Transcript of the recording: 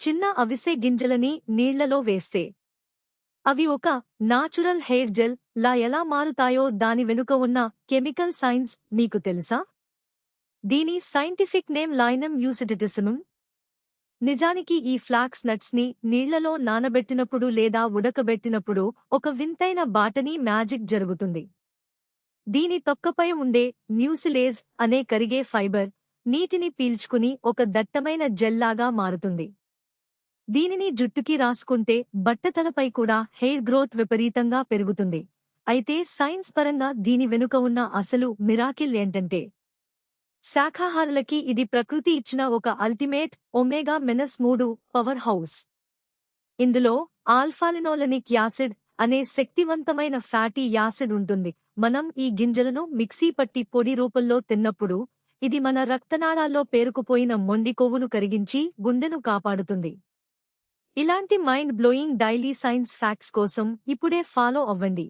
చిన్న అవిసె గింజలని నీళ్లలో వేస్తే అవి ఒక నాచురల్ హెయిర్ జెల్ లా ఎలా మారుతాయో దాని వెనుక ఉన్న కెమికల్ సైన్స్ మీకు తెలుసా? దీని సైంటిఫిక్ నేమ్ లైనమ్ యూసిటిటిసిమమ్. నిజానికి ఈ ఫ్లాక్స్ నట్స్ ని నీళ్లలో నానబెట్టినప్పుడు లేదా ఉడకబెట్టినప్పుడు ఒక వింతైన బాటనీ మ్యాజిక్ జరుగుతుంది. దీని తొక్కపై ఉండే మ్యూసిలేజ్ అనే కరిగే ఫైబర్ నీటిని పీల్చుకుని ఒక దట్టమైన జెల్లాగా మారుతుంది. దీనిని జుట్టుకి రాసుకుంటే బట్టతలపై కూడా హెయిర్ గ్రోత్ విపరీతంగా పెరుగుతుంది. అయితే సైన్స్ పరంగా దీని వెనుక ఉన్న అసలు మిరాకిల్ ఏంటంటే, శాఖాహారులకి ఇది ప్రకృతి ఇచ్చిన ఒక అల్టిమేట్ ఒమేగా-3 పవర్ హౌస్. ఇందులో ఆల్ఫాలినోలెనిక్ యాసిడ్ అనే శక్తివంతమైన ఫ్యాటీ యాసిడ్ ఉంటుంది. మనం ఈ గింజలను మిక్సీ పట్టి పొడి రూపంలో తిన్నప్పుడు ఇది మన రక్తనాళాల్లో పేరుకుపోయిన మొండి కొవ్వును కరిగించి గుండెను కాపాడుతుంది. ఇలాంటి mind blowing daily science facts కోసం ఇప్పుడే ఫాలో అవ్వండి.